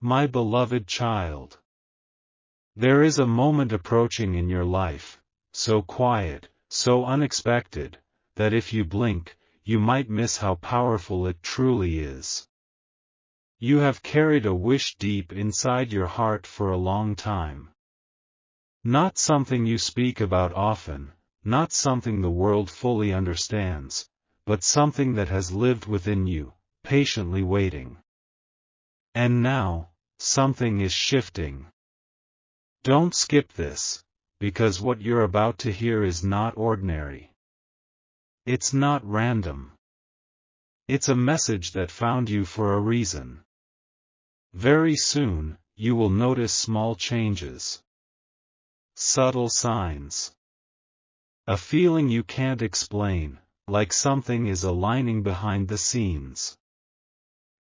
My beloved child. There is a moment approaching in your life, so quiet, so unexpected, that if you blink, you might miss how powerful it truly is. You have carried a wish deep inside your heart for a long time. Not something you speak about often, not something the world fully understands, but something that has lived within you, patiently waiting. And now, something is shifting. Don't skip this, because what you're about to hear is not ordinary. It's not random. It's a message that found you for a reason. Very soon, you will notice small changes. Subtle signs. A feeling you can't explain, like something is aligning behind the scenes.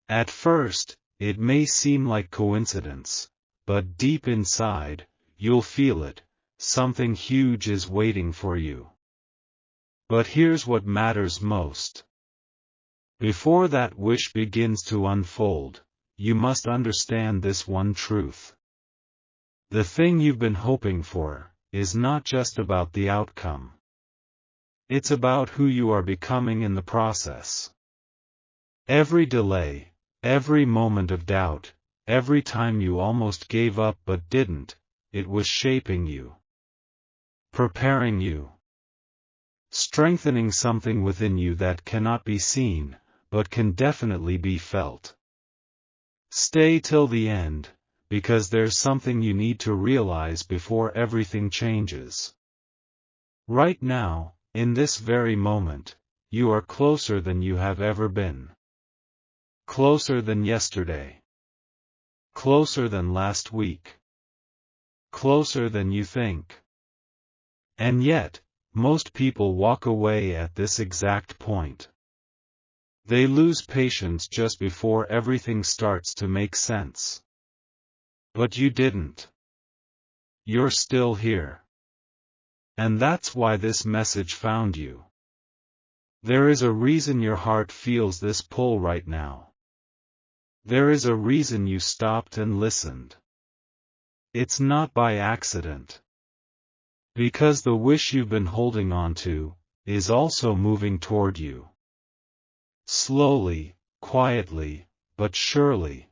At first, it may seem like coincidence, but deep inside, you'll feel it, something huge is waiting for you. But here's what matters most. Before that wish begins to unfold, you must understand this one truth. The thing you've been hoping for is not just about the outcome. It's about who you are becoming in the process. Every delay, every moment of doubt, every time you almost gave up but didn't, it was shaping you. Preparing you. Strengthening something within you that cannot be seen, but can definitely be felt. Stay till the end, because there's something you need to realize before everything changes. Right now, in this very moment, you are closer than you have ever been. Closer than yesterday. Closer than last week. Closer than you think. And yet, most people walk away at this exact point. They lose patience just before everything starts to make sense. But you didn't. You're still here. And that's why this message found you. There is a reason your heart feels this pull right now. There is a reason you stopped and listened. It's not by accident. Because the wish you've been holding on to is also moving toward you. Slowly, quietly, but surely.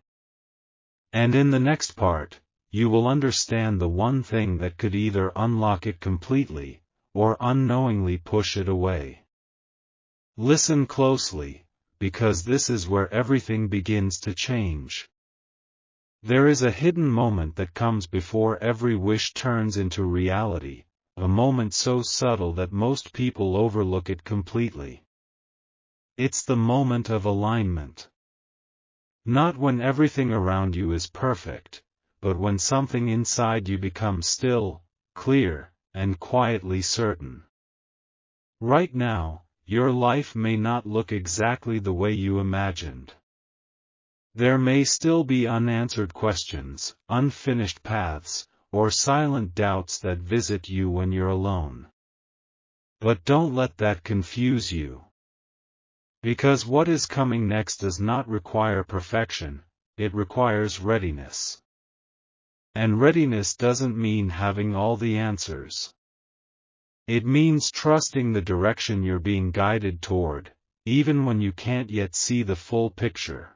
And in the next part, you will understand the one thing that could either unlock it completely, or unknowingly push it away. Listen closely, because this is where everything begins to change. There is a hidden moment that comes before every wish turns into reality, a moment so subtle that most people overlook it completely. It's the moment of alignment. Not when everything around you is perfect, but when something inside you becomes still, clear, and quietly certain. Right now, your life may not look exactly the way you imagined. There may still be unanswered questions, unfinished paths, or silent doubts that visit you when you're alone. But don't let that confuse you. Because what is coming next does not require perfection, it requires readiness. And readiness doesn't mean having all the answers. It means trusting the direction you're being guided toward, even when you can't yet see the full picture.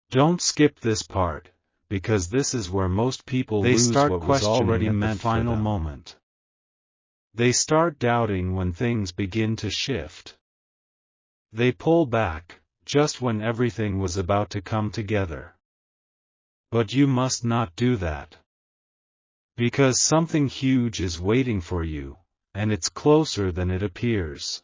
Don't skip this part, because this is where most people lose what was already meant for them. Final moment. They start doubting when things begin to shift. They pull back, just when everything was about to come together. But you must not do that. Because something huge is waiting for you, and it's closer than it appears.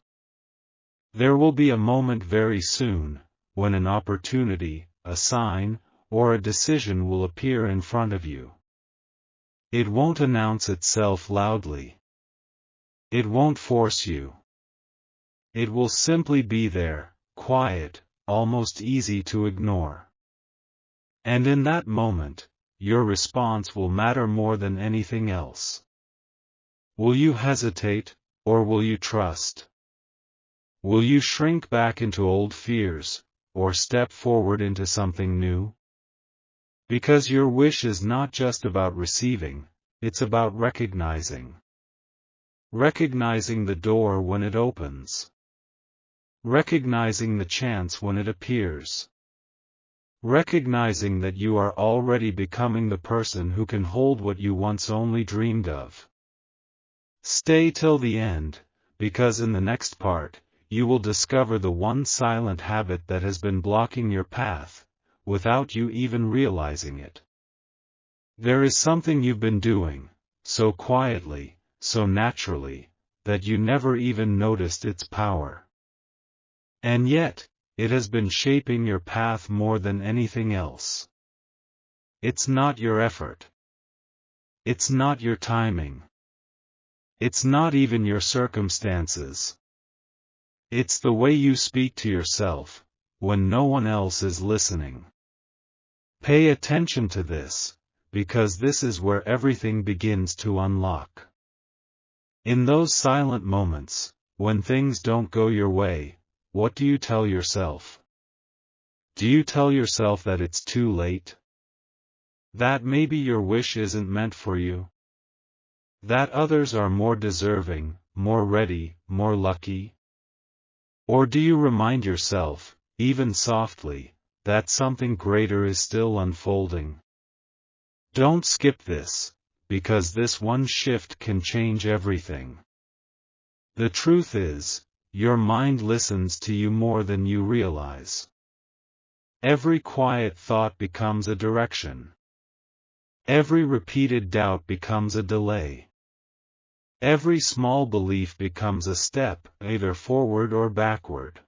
There will be a moment very soon, when an opportunity, a sign, or a decision will appear in front of you. It won't announce itself loudly. It won't force you. It will simply be there, quiet, almost easy to ignore. And in that moment, your response will matter more than anything else. Will you hesitate, or will you trust? Will you shrink back into old fears, or step forward into something new? Because your wish is not just about receiving, it's about recognizing. Recognizing the door when it opens. Recognizing the chance when it appears. Recognizing that you are already becoming the person who can hold what you once only dreamed of. Stay till the end, because in the next part, you will discover the one silent habit that has been blocking your path, without you even realizing it. There is something you've been doing, so quietly, so naturally, that you never even noticed its power. And yet, it has been shaping your path more than anything else. It's not your effort. It's not your timing. It's not even your circumstances. It's the way you speak to yourself, when no one else is listening. Pay attention to this, because this is where everything begins to unlock. In those silent moments, when things don't go your way, what do you tell yourself? Do you tell yourself that it's too late? That maybe your wish isn't meant for you? That others are more deserving, more ready, more lucky? Or do you remind yourself, even softly, that something greater is still unfolding? Don't skip this, because this one shift can change everything. The truth is, your mind listens to you more than you realize. Every quiet thought becomes a direction. Every repeated doubt becomes a delay. Every small belief becomes a step, either forward or backward.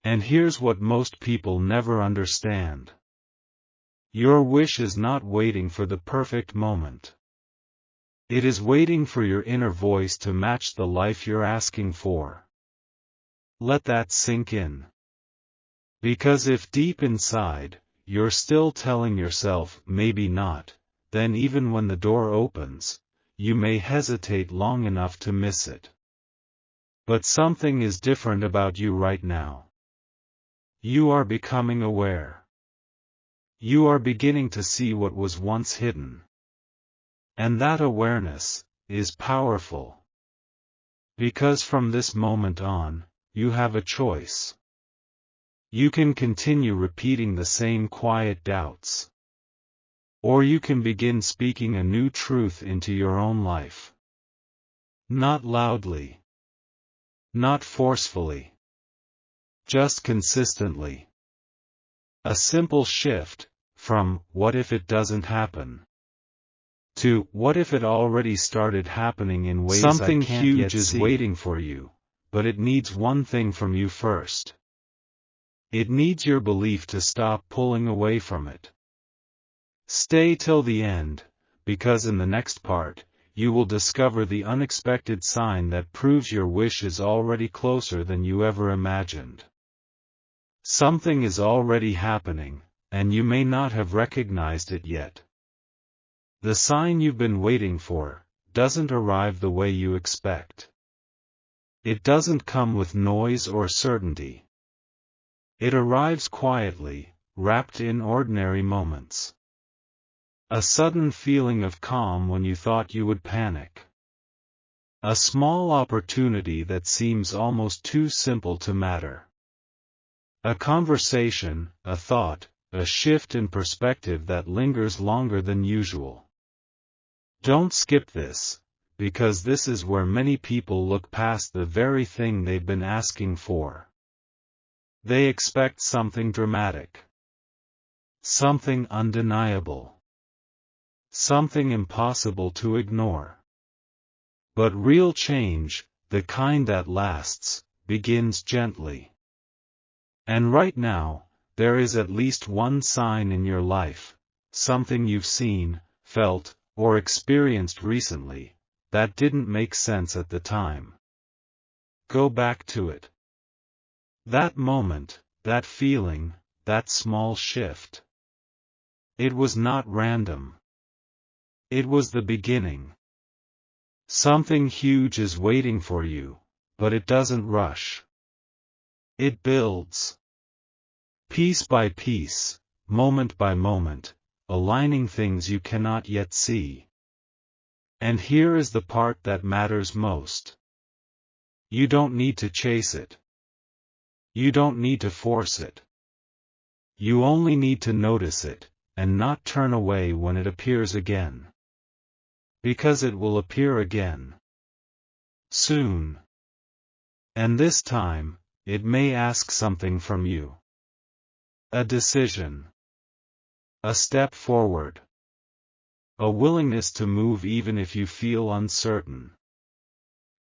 And here's what most people never understand. Your wish is not waiting for the perfect moment. It is waiting for your inner voice to match the life you're asking for. Let that sink in. Because if deep inside, you're still telling yourself, maybe not, then even when the door opens, you may hesitate long enough to miss it. But something is different about you right now. You are becoming aware. You are beginning to see what was once hidden. And that awareness is powerful. Because from this moment on, you have a choice. You can continue repeating the same quiet doubts. Or you can begin speaking a new truth into your own life. Not loudly. Not forcefully. Just consistently. A simple shift, from, what if it doesn't happen? To, what if it already started happening in ways Something I can't huge yet is see? waiting For you, but it needs one thing from you first. It needs your belief to stop pulling away from it. Stay till the end, because in the next part, you will discover the unexpected sign that proves your wish is already closer than you ever imagined. Something is already happening, and you may not have recognized it yet. The sign you've been waiting for doesn't arrive the way you expect. It doesn't come with noise or certainty. It arrives quietly, wrapped in ordinary moments. A sudden feeling of calm when you thought you would panic. A small opportunity that seems almost too simple to matter. A conversation, a thought, a shift in perspective that lingers longer than usual. Don't skip this, because this is where many people look past the very thing they've been asking for. They expect something dramatic. Something undeniable. Something impossible to ignore. But real change, the kind that lasts, begins gently. And right now, there is at least one sign in your life, something you've seen, felt, or experienced recently, that didn't make sense at the time. Go back to it. That moment, that feeling, that small shift. It was not random. It was the beginning. Something huge is waiting for you, but it doesn't rush. It builds. Piece by piece, moment by moment, aligning things you cannot yet see. And here is the part that matters most. You don't need to chase it. You don't need to force it. You only need to notice it, and not turn away when it appears again. Because it will appear again. Soon. And this time, it may ask something from you. A decision. A step forward. A willingness to move even if you feel uncertain.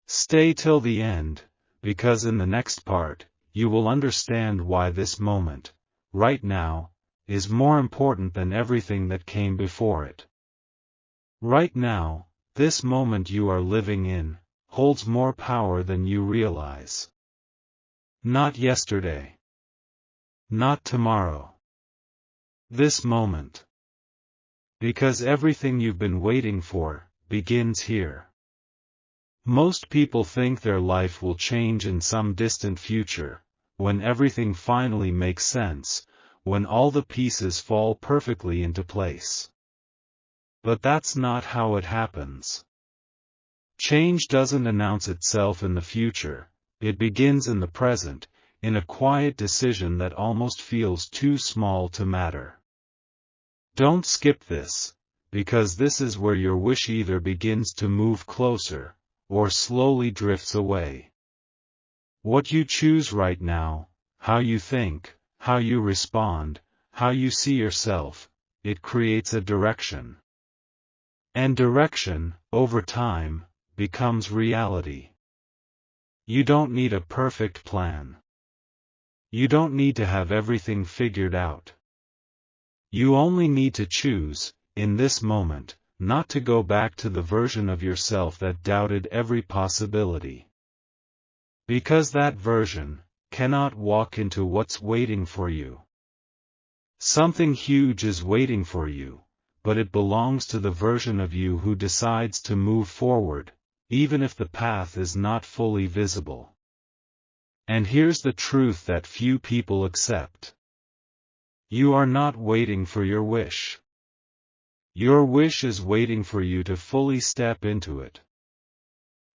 Stay till the end, because in the next part, you will understand why this moment, right now, is more important than everything that came before it. Right now, this moment you are living in, holds more power than you realize. Not yesterday. Not tomorrow. This moment. Because everything you've been waiting for, begins here. Most people think their life will change in some distant future, when everything finally makes sense, when all the pieces fall perfectly into place. But that's not how it happens. Change doesn't announce itself in the future, it begins in the present, in a quiet decision that almost feels too small to matter. Don't skip this, because this is where your wish either begins to move closer, or slowly drifts away. What you choose right now, how you think, how you respond, how you see yourself, it creates a direction. And direction, over time, becomes reality. You don't need a perfect plan. You don't need to have everything figured out. You only need to choose, in this moment, not to go back to the version of yourself that doubted every possibility. Because that version cannot walk into what's waiting for you. Something huge is waiting for you, but it belongs to the version of you who decides to move forward, even if the path is not fully visible. And here's the truth that few people accept. You are not waiting for your wish. Your wish is waiting for you to fully step into it.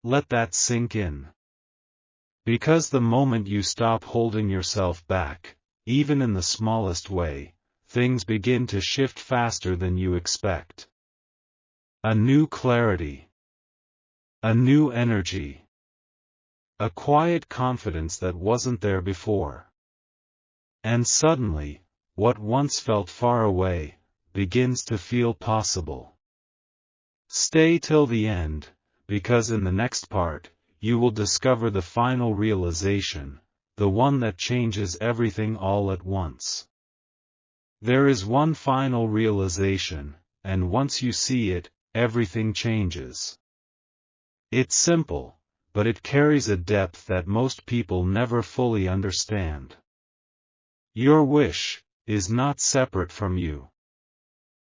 Let that sink in. Because the moment you stop holding yourself back, even in the smallest way, things begin to shift faster than you expect. A new clarity. A new energy. A quiet confidence that wasn't there before. And suddenly, what once felt far away, begins to feel possible. Stay till the end, because in the next part, you will discover the final realization, the one that changes everything all at once. There is one final realization, and once you see it, everything changes. It's simple, but it carries a depth that most people never fully understand. Your wish is not separate from you.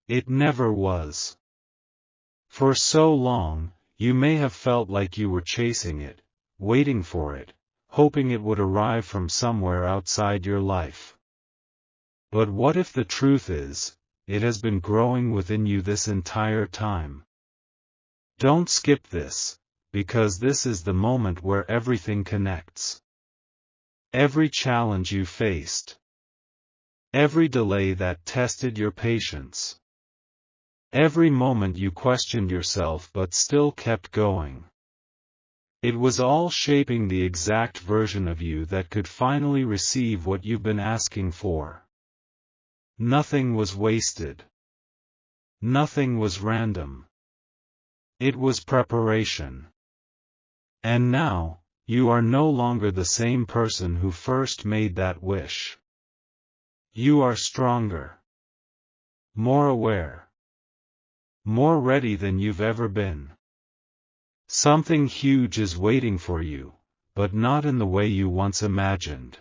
It never was. For so long, you may have felt like you were chasing it, waiting for it, hoping it would arrive from somewhere outside your life. But what if the truth is, it has been growing within you this entire time? Don't skip this, because this is the moment where everything connects. Every challenge you faced. Every delay that tested your patience. Every moment you questioned yourself but still kept going. It was all shaping the exact version of you that could finally receive what you've been asking for. Nothing was wasted. Nothing was random. It was preparation. And now, you are no longer the same person who first made that wish. You are stronger. More aware. More ready than you've ever been. Something huge is waiting for you, but not in the way you once imagined.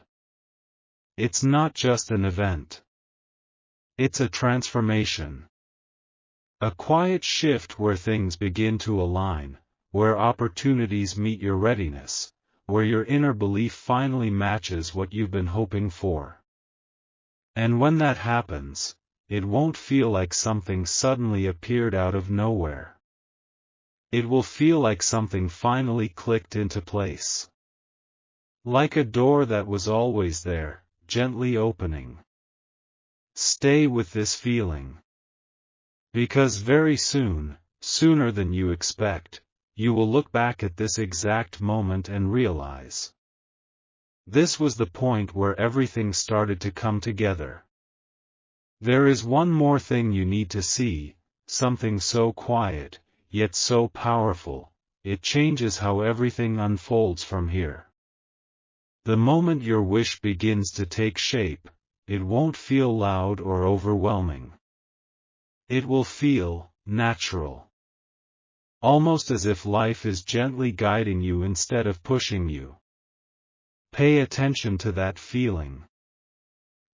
It's not just an event. It's a transformation. A quiet shift where things begin to align, where opportunities meet your readiness, where your inner belief finally matches what you've been hoping for. And when that happens, it won't feel like something suddenly appeared out of nowhere. It will feel like something finally clicked into place. Like a door that was always there, gently opening. Stay with this feeling. Because very soon, sooner than you expect, you will look back at this exact moment and realize. This was the point where everything started to come together. There is one more thing you need to see, something so quiet, yet so powerful, it changes how everything unfolds from here. The moment your wish begins to take shape, it won't feel loud or overwhelming. It will feel natural. Almost as if life is gently guiding you instead of pushing you. Pay attention to that feeling.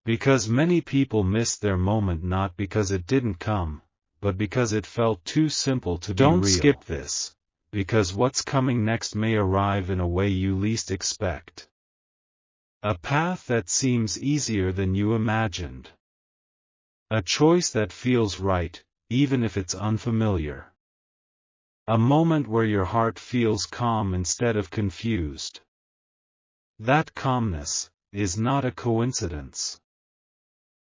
Because many people miss their moment not because it didn't come, but because it felt too simple to be real. Don't skip this, because what's coming next may arrive in a way you least expect. A path that seems easier than you imagined. A choice that feels right, even if it's unfamiliar. A moment where your heart feels calm instead of confused. That calmness is not a coincidence.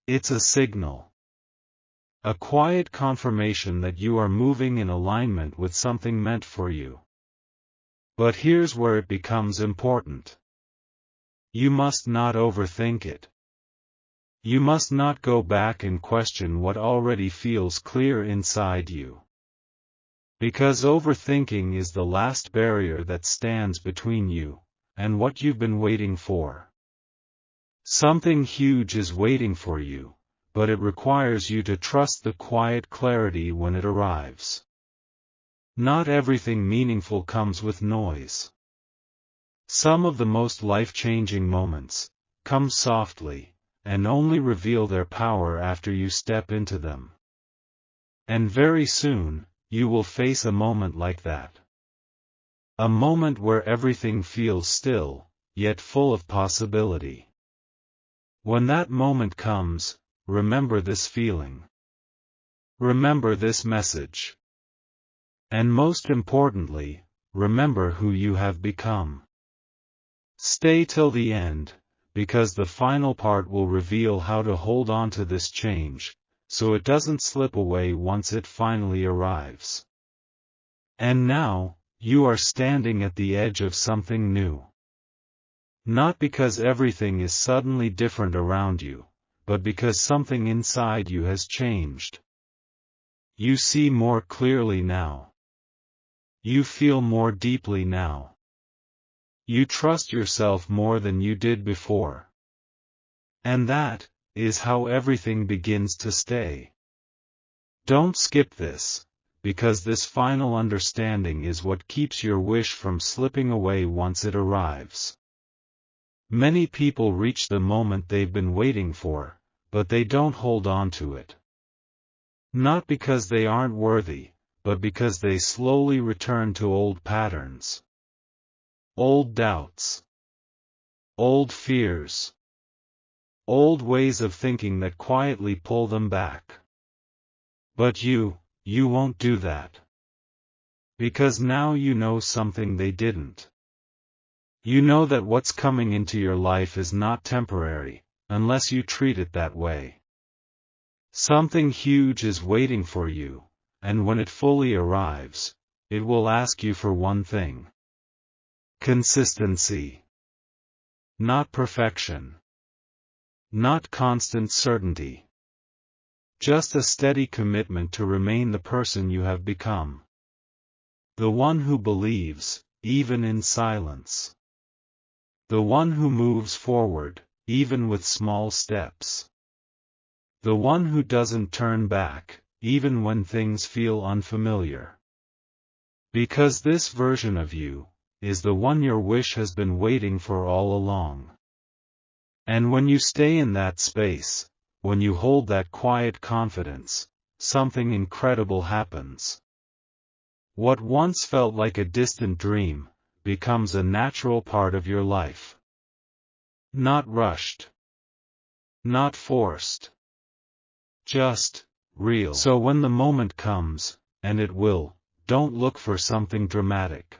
It's a signal. A quiet confirmation that you are moving in alignment with something meant for you. But here's where it becomes important. You must not overthink it. You must not go back and question what already feels clear inside you. Because overthinking is the last barrier that stands between you and what you've been waiting for. Something huge is waiting for you, but it requires you to trust the quiet clarity when it arrives. Not everything meaningful comes with noise. Some of the most life-changing moments come softly, and only reveal their power after you step into them. And very soon, you will face a moment like that. A moment where everything feels still, yet full of possibility. When that moment comes, remember this feeling. Remember this message. And most importantly, remember who you have become. Stay till the end, because the final part will reveal how to hold on to this change, so it doesn't slip away once it finally arrives. And now, you are standing at the edge of something new. Not because everything is suddenly different around you, but because something inside you has changed. You see more clearly now. You feel more deeply now. You trust yourself more than you did before. And that is how everything begins to stay. Don't skip this, because this final understanding is what keeps your wish from slipping away once it arrives. Many people reach the moment they've been waiting for, but they don't hold on to it. Not because they aren't worthy, but because they slowly return to old patterns. Old doubts. Old fears. Old ways of thinking that quietly pull them back. But you won't do that. Because now you know something they didn't. You know that what's coming into your life is not temporary, unless you treat it that way. Something huge is waiting for you, and when it fully arrives, it will ask you for one thing. Consistency. Not perfection. Not constant certainty. Just a steady commitment to remain the person you have become. The one who believes, even in silence. The one who moves forward, even with small steps. The one who doesn't turn back, even when things feel unfamiliar. Because this version of you is the one your wish has been waiting for all along. And when you stay in that space, when you hold that quiet confidence, something incredible happens. What once felt like a distant dream becomes a natural part of your life. Not rushed. Not forced. Just, real. So when the moment comes, and it will, don't look for something dramatic.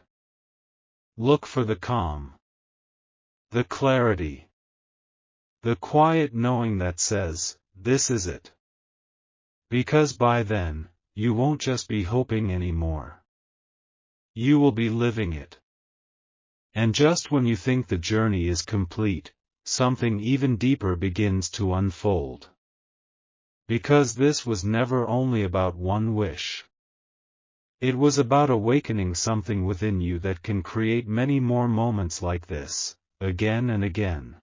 Look for the calm. The clarity. The quiet knowing that says, this is it. Because by then, you won't just be hoping anymore. You will be living it. And just when you think the journey is complete, something even deeper begins to unfold. Because this was never only about one wish. It was about awakening something within you that can create many more moments like this, again and again.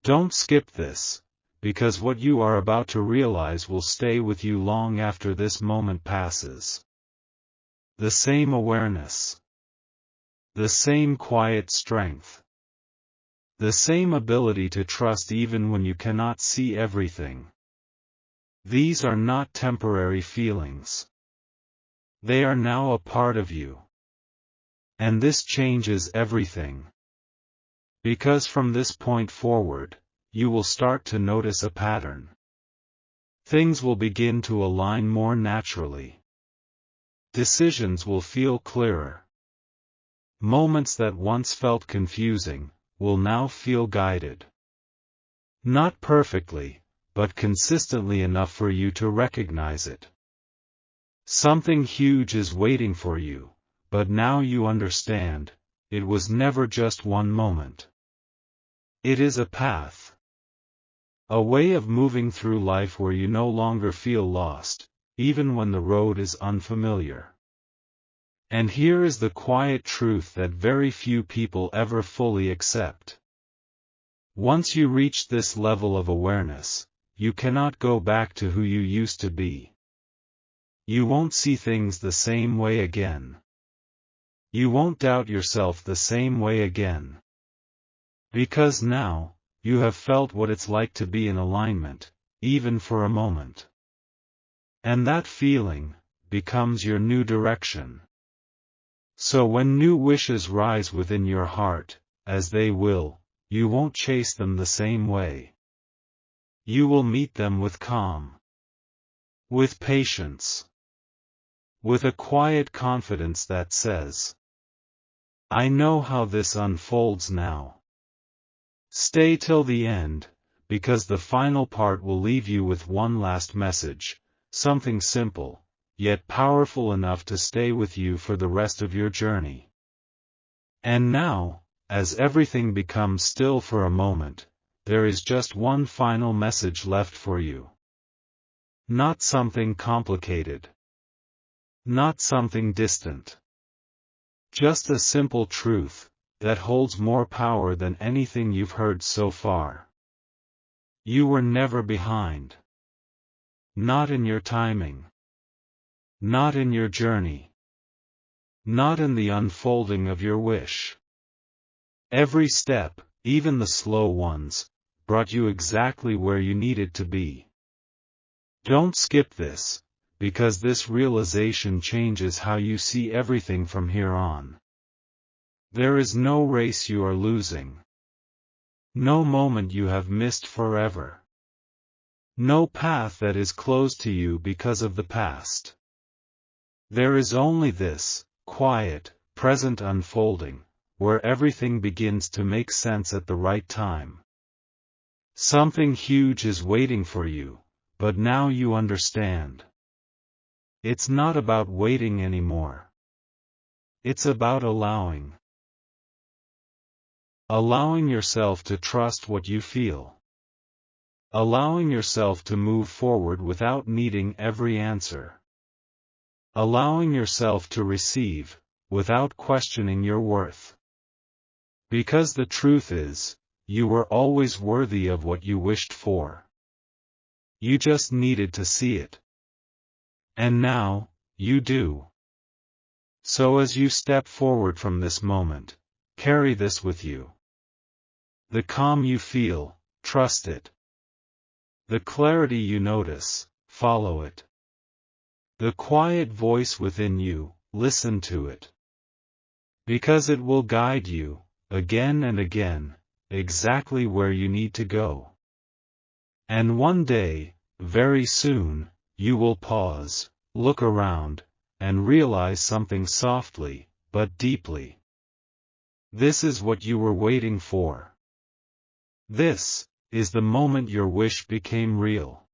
Don't skip this, because what you are about to realize will stay with you long after this moment passes. The same awareness. The same quiet strength. The same ability to trust even when you cannot see everything. These are not temporary feelings. They are now a part of you. And this changes everything. Because from this point forward, you will start to notice a pattern. Things will begin to align more naturally. Decisions will feel clearer. Moments that once felt confusing, will now feel guided. Not perfectly, but consistently enough for you to recognize it. Something huge is waiting for you, but now you understand, it was never just one moment. It is a path. A way of moving through life where you no longer feel lost, even when the road is unfamiliar. And here is the quiet truth that very few people ever fully accept. Once you reach this level of awareness, you cannot go back to who you used to be. You won't see things the same way again. You won't doubt yourself the same way again. Because now, you have felt what it's like to be in alignment, even for a moment. And that feeling becomes your new direction. So when new wishes rise within your heart, as they will, you won't chase them the same way. You will meet them with calm. With patience. With a quiet confidence that says, I know how this unfolds now. Stay till the end, because the final part will leave you with one last message, something simple, yet powerful enough to stay with you for the rest of your journey. And now, as everything becomes still for a moment, there is just one final message left for you. Not something complicated. Not something distant. Just a simple truth that holds more power than anything you've heard so far. You were never behind. Not in your timing. Not in your journey. Not in the unfolding of your wish. Every step, even the slow ones, brought you exactly where you needed to be. Don't skip this, because this realization changes how you see everything from here on. There is no race you are losing. No moment you have missed forever. No path that is closed to you because of the past. There is only this, quiet, present unfolding, where everything begins to make sense at the right time. Something huge is waiting for you, but now you understand. It's not about waiting anymore. It's about allowing. Allowing yourself to trust what you feel. Allowing yourself to move forward without needing every answer. Allowing yourself to receive, without questioning your worth. Because the truth is, you were always worthy of what you wished for. You just needed to see it. And now, you do. So as you step forward from this moment, carry this with you. The calm you feel, trust it. The clarity you notice, follow it. The quiet voice within you, listen to it. Because it will guide you, again and again, exactly where you need to go. And one day, very soon, you will pause, look around, and realize something softly, but deeply. This is what you were waiting for. This is the moment your wish became real.